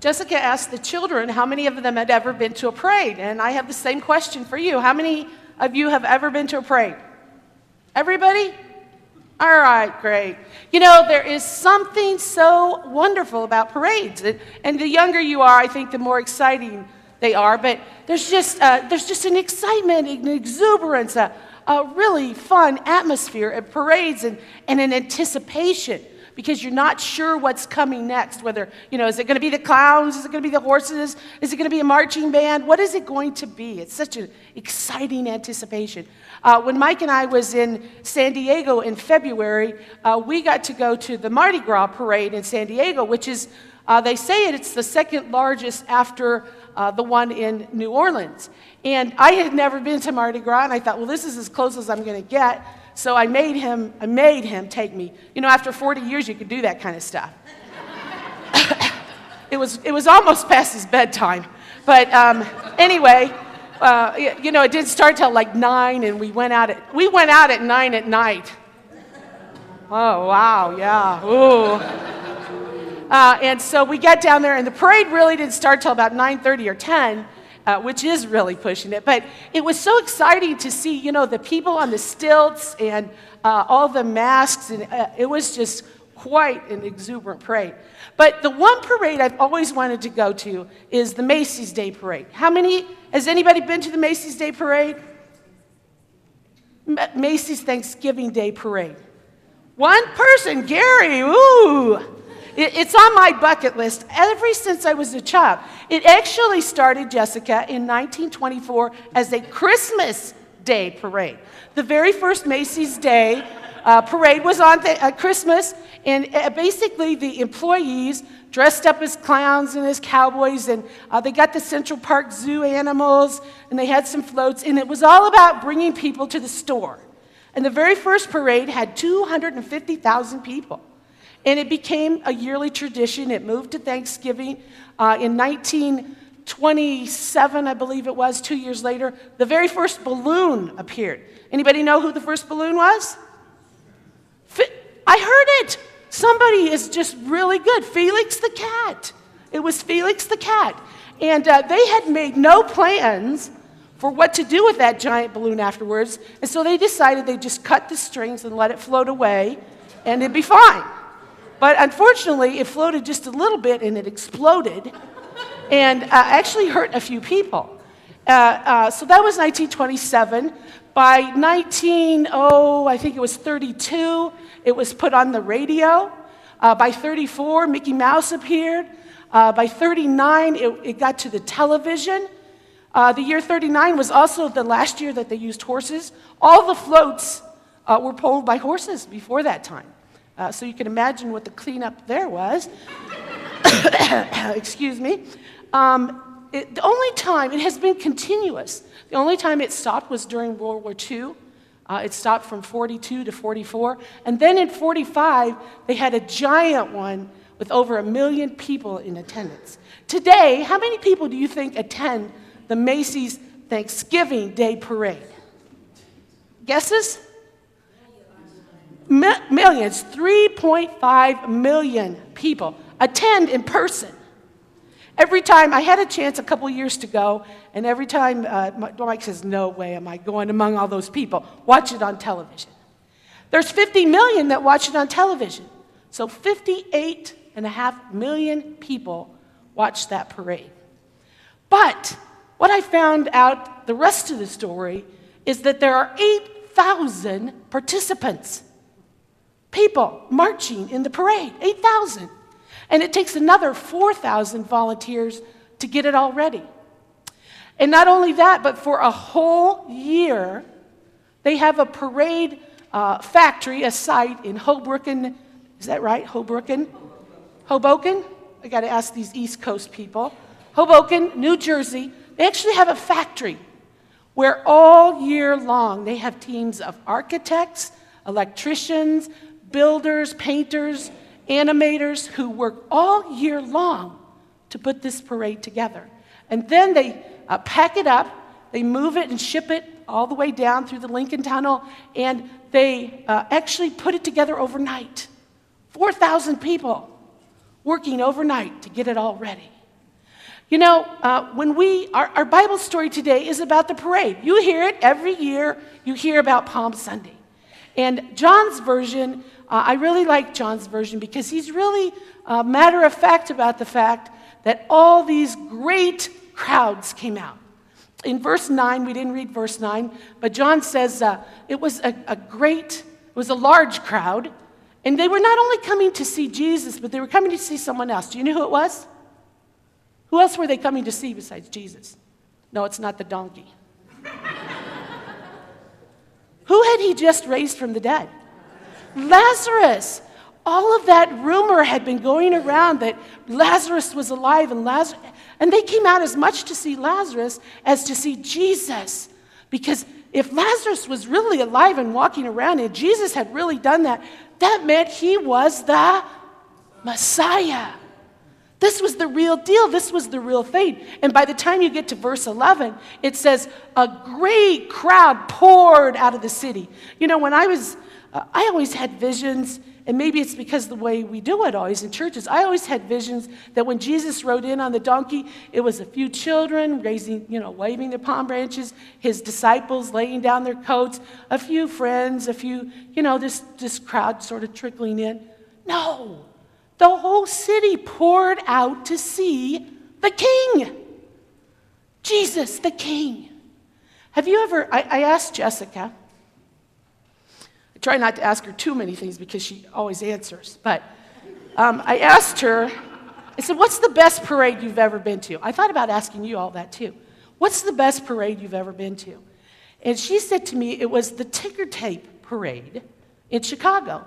Jessica asked the children how many of them had ever been to a parade, and I have the same question for you. How many of you have ever been to a parade? Everybody? All right, great. You know, there is something so wonderful about parades, and the younger you are, I think the more exciting they are, but there's just an excitement, an exuberance, a really fun atmosphere at parades and an anticipation, because you're not sure what's coming next, whether, you know, is it going to be the clowns, is it going to be the horses, is it going to be a marching band, what is it going to be? It's such an exciting anticipation. When Mike and I was in San Diego in February, we got to go to the Mardi Gras parade in San Diego, which is, they say it's the second largest after the one in New Orleans. And I had never been to Mardi Gras, and I thought, well, this is as close as I'm going to get. So I made him take me. You know, after 40 years, you could do that kind of stuff. It was almost past his bedtime. But anyway, you know, it didn't start till like 9, and we went out at 9 at night. Oh, wow, yeah, ooh. And so we got down there, and the parade really didn't start till about 9:30 or 10, which is really pushing it. But it was so exciting to see, you know, the people on the stilts and all the masks, and it was just quite an exuberant parade. But the one parade I've always wanted to go to is the Macy's Day Parade. Has anybody been to the Macy's Day Parade? Macy's Thanksgiving Day Parade. One person, Gary, ooh. It's on my bucket list ever since I was a child. It actually started, Jessica, in 1924 as a Christmas Day parade. The very first Macy's Day parade was on Christmas, and basically the employees dressed up as clowns and as cowboys, and they got the Central Park Zoo animals, and they had some floats, and it was all about bringing people to the store. And the very first parade had 250,000 people. And it became a yearly tradition. It moved to Thanksgiving. In 1927, I believe it was, 2 years later, the very first balloon appeared. Anybody know who the first balloon was? I heard it. Somebody is just really good. Felix the cat. It was Felix the cat. And they had made no plans for what to do with that giant balloon afterwards. And so they decided they'd just cut the strings and let it float away, and it'd be fine. But unfortunately, it floated just a little bit, and it exploded and actually hurt a few people. So that was 1927. By I think it was 32, it was put on the radio. By 34, Mickey Mouse appeared. By 39, it got to the television. The year 39 was also the last year that they used horses. All the floats were pulled by horses before that time. So you can imagine what the cleanup there was. Excuse me. The only time, it has been continuous. The only time it stopped was during World War II. It stopped from 42 to 44. And then in 45, they had a giant one with over 1 million people in attendance. Today, how many people do you think attend the Macy's Thanksgiving Day Parade? Guesses? Millions, 3.5 million people attend in person. Every time, I had a chance a couple years to go, and every time Mike says, no way am I going among all those people. Watch it on television. There's 50 million that watch it on television. So 58.5 million people watch that parade. But what I found out, the rest of the story, is that there are 8,000 participants. People marching in the parade, 8,000. And it takes another 4,000 volunteers to get it all ready. And not only that, but for a whole year, they have a parade factory, a site in Hoboken. Is that right? Hoboken? I got to ask these East Coast people. Hoboken, New Jersey. They actually have a factory where all year long they have teams of architects, electricians, builders, painters, animators who work all year long to put this parade together. And then they pack it up, they move it and ship it all the way down through the Lincoln Tunnel, and they actually put it together overnight. 4,000 people working overnight to get it all ready. You know, our Bible story today is about the parade. You hear it every year. You hear about Palm Sunday. And John's version, I really like John's version because he's really matter of fact about the fact that all these great crowds came out. In verse 9, we didn't read verse 9, but John says it was a large crowd, and they were not only coming to see Jesus, but they were coming to see someone else. Do you know who it was? Who else were they coming to see besides Jesus? No, it's not the donkey. Who had he just raised from the dead? Lazarus. All of that rumor had been going around that Lazarus was alive, and they came out as much to see Lazarus as to see Jesus. Because if Lazarus was really alive and walking around and Jesus had really done that, that meant he was the Messiah. This was the real deal. This was the real thing. And by the time you get to verse 11, it says, a great crowd poured out of the city. You know, when I always had visions, and maybe it's because the way we do it always in churches, I always had visions that when Jesus rode in on the donkey, it was a few children waving their palm branches, his disciples laying down their coats, a few friends, this crowd sort of trickling in. No. The whole city poured out to see the King. Jesus, the King. Have you ever, I asked Jessica, I try not to ask her too many things because she always answers, but I asked her, I said, what's the best parade you've ever been to? I thought about asking you all that too. What's the best parade you've ever been to? And she said to me, it was the ticker tape parade in Chicago,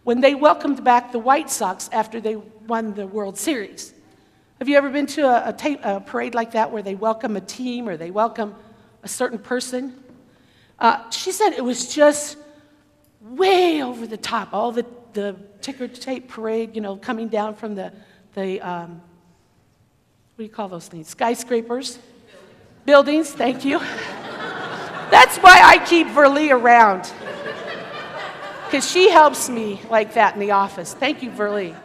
when they welcomed back the White Sox after they won the World Series. Have you ever been to a parade like that where they welcome a team or they welcome a certain person? She said it was just way over the top, all the ticker tape parade, coming down from the what do you call those things? Skyscrapers? Buildings, thank you. That's why I keep Verlee around. Because she helps me like that in the office. Thank you, Verlee.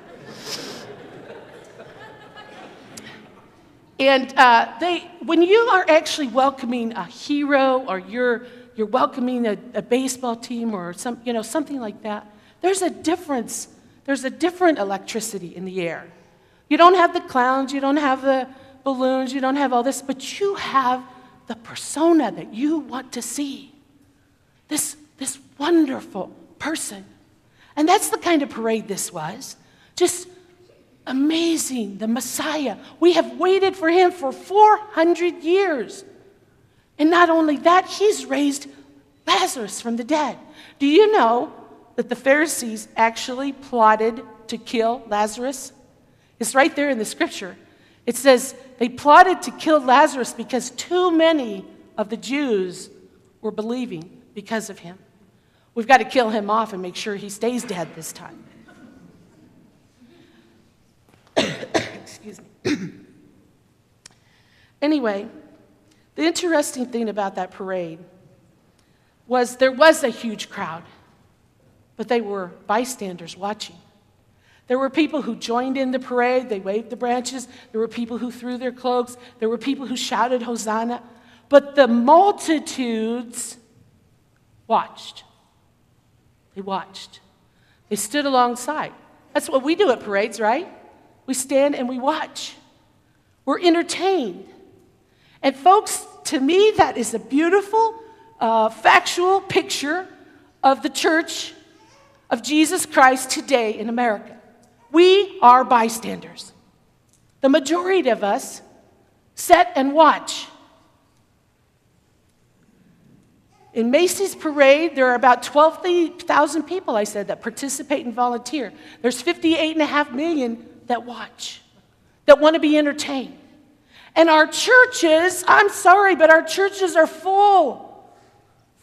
And when you are actually welcoming a hero, or you're welcoming a baseball team, or something like that, there's a difference. There's a different electricity in the air. You don't have the clowns, you don't have the balloons, you don't have all this, but you have the persona that you want to see. This wonderful person. And that's the kind of parade this was. Just amazing, the Messiah. We have waited for him for 400 years. And not only that, he's raised Lazarus from the dead. Do you know that the Pharisees actually plotted to kill Lazarus? It's right there in the scripture. It says they plotted to kill Lazarus because too many of the Jews were believing because of him. We've got to kill him off and make sure he stays dead this time. Excuse me. Anyway, the interesting thing about that parade was there was a huge crowd, but they were bystanders watching. There were people who joined in the parade. They waved the branches. There were people who threw their cloaks. There were people who shouted Hosanna. But the multitudes watched. They watched. They stood alongside. That's what we do at parades, right? We stand and we watch. We're entertained. And folks, to me, that is a beautiful, factual picture of the church of Jesus Christ today in America. We are bystanders. The majority of us sit and watch. In Macy's parade, there are about 12,000 people, I said, that participate and volunteer. There's 58.5 million that watch, that want to be entertained. And our churches, I'm sorry, but our churches are full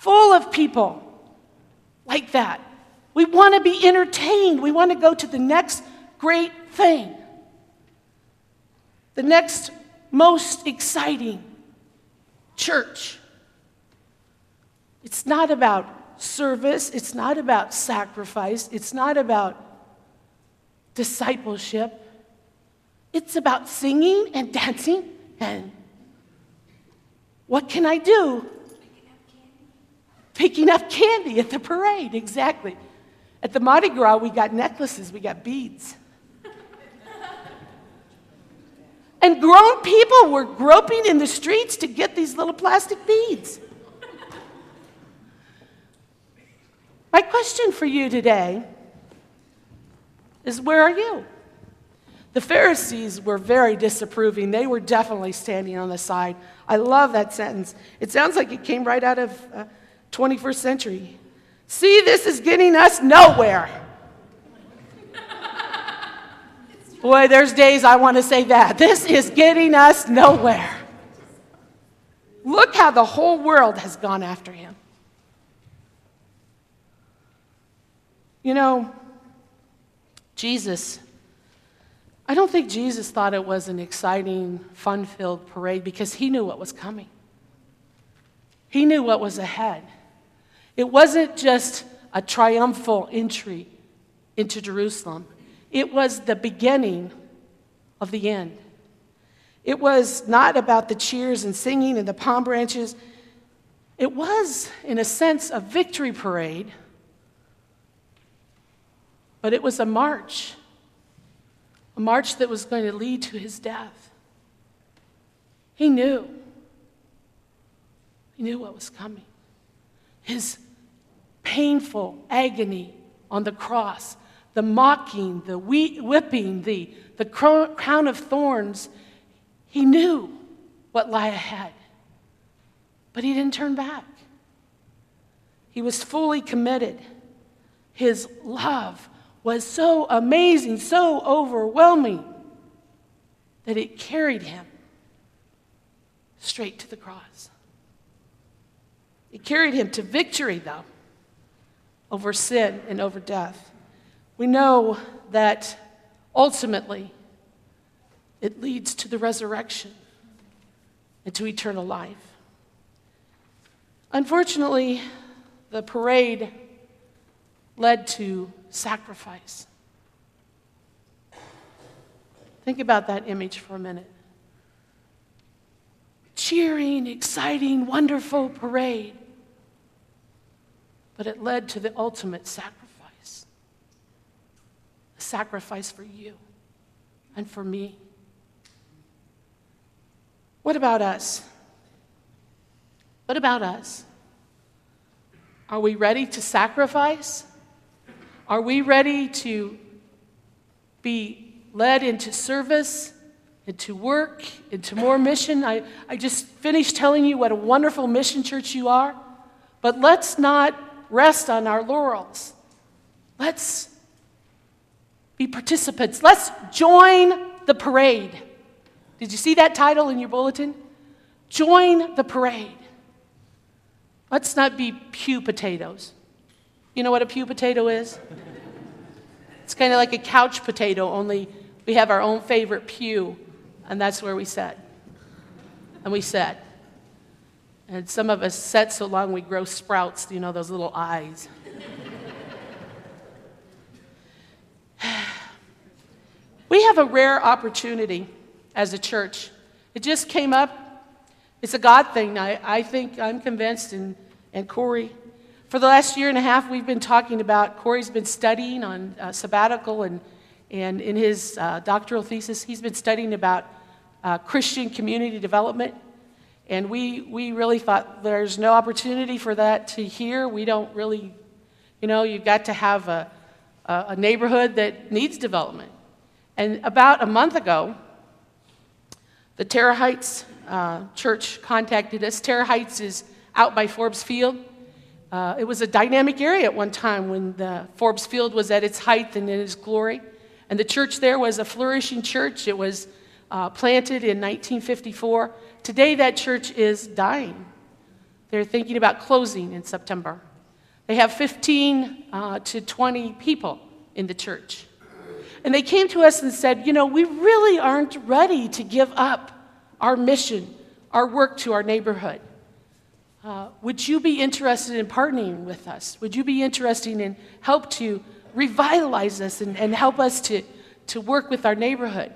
of people like that. We want to be entertained. We want to go to the next great thing, the next most exciting church. It's not about service. It's not about sacrifice. It's not about discipleship. It's about singing and dancing and what can I do? Picking up candy at the parade, exactly. At the Mardi Gras, we got necklaces, we got beads. And grown people were groping in the streets to get these little plastic beads. My question for you today is, where are you? The Pharisees were very disapproving. They were definitely standing on the side. I love that sentence. It sounds like it came right out of 21st century. See, this is getting us nowhere. Boy, there's days I want to say that. This is getting us nowhere. Look how the whole world has gone after him. You know, Jesus, I don't think Jesus thought it was an exciting, fun-filled parade because he knew what was coming. He knew what was ahead. It wasn't just a triumphal entry into Jerusalem. It was the beginning of the end. It was not about the cheers and singing and the palm branches. It was, in a sense, a victory parade, but it was a march that was going to lead to his death. He knew what was coming. His painful agony on the cross, the mocking, the whipping, the crown of thorns. He knew what lay ahead, but he didn't turn back. He was fully committed. His love was so amazing, so overwhelming, that it carried him straight to the cross. It carried him to victory, though, over sin and over death. We know that ultimately it leads to the resurrection and to eternal life. Unfortunately, the parade led to sacrifice. Think about that image for a minute. Cheering, exciting, wonderful parade. But it led to the ultimate sacrifice. A sacrifice for you and for me. What about us? What about us? Are we ready to sacrifice? Are we ready to be led into service, into work, into more mission? I just finished telling you what a wonderful mission church you are, but let's not rest on our laurels. Let's be participants. Let's join the parade. Did you see that title in your bulletin? Join the parade. Let's not be pew potatoes. You know what a pew potato is? It's kind of like a couch potato, only we have our own favorite pew, and that's where we sit. And we sit. And some of us sit so long we grow sprouts, you know, those little eyes. We have a rare opportunity as a church. It just came up. It's a God thing. I think, I'm convinced, and Corey. For the last year and a half, we've been talking about, Corey's been studying on sabbatical, and in his doctoral thesis, he's been studying about Christian community development. And we really thought there's no opportunity for that to here. We don't really, you know, you've got to have a neighborhood that needs development. And about a month ago, the Terra Heights church contacted us. Terra Heights is out by Forbes Field. It was a dynamic area at one time when the Forbes Field was at its height and in its glory. And the church there was a flourishing church. It was planted in 1954. Today, that church is dying. They're thinking about closing in September. They have 15 to 20 people in the church. And they came to us and said, you know, we really aren't ready to give up our mission, our work to our neighborhood. Would you be interested in partnering with us? Would you be interested in help to revitalize us and help us to work with our neighborhood?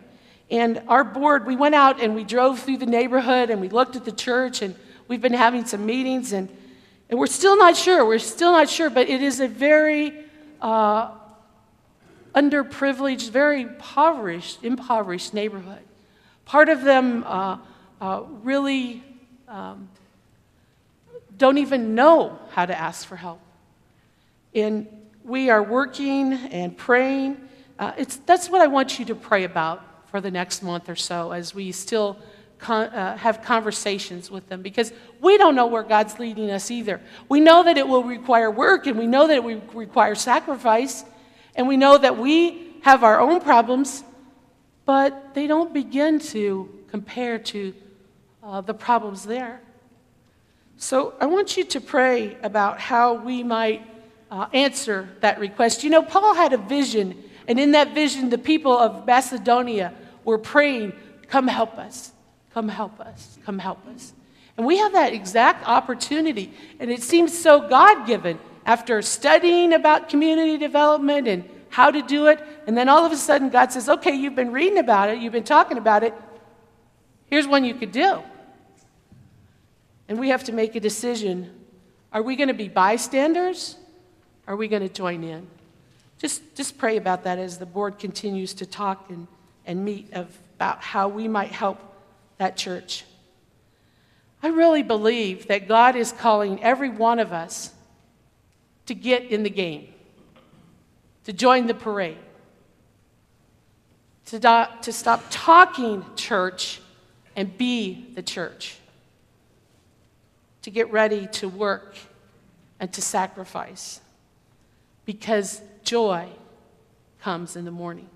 And our board, we went out and we drove through the neighborhood and we looked at the church, and we've been having some meetings, and we're still not sure. We're still not sure, but it is a very underprivileged, very impoverished neighborhood. Part of them really don't even know how to ask for help. And we are working and praying. That's what I want you to pray about for the next month or so as we still have conversations with them, because we don't know where God's leading us either. We know that it will require work, and we know that it will require sacrifice, and we know that we have our own problems, but they don't begin to compare to the problems there. So I want you to pray about how we might answer that request. You know, Paul had a vision, and in that vision, the people of Macedonia were praying, "Come help us, come help us, come help us." And we have that exact opportunity, and it seems so God-given after studying about community development and how to do it, and then all of a sudden God says, "Okay, you've been reading about it, you've been talking about it, here's one you could do." And we have to make a decision. Are we going to be bystanders? Are we going to join in? Just pray about that as the board continues to talk and meet about how we might help that church. I really believe that God is calling every one of us to get in the game, to join the parade, to stop talking church and be the church, to get ready to work and to sacrifice, because joy comes in the morning.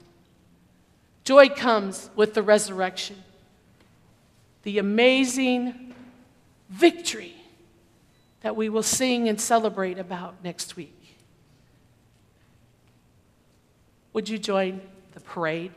Joy comes with the resurrection, the amazing victory that we will sing and celebrate about next week. Would you join the parade?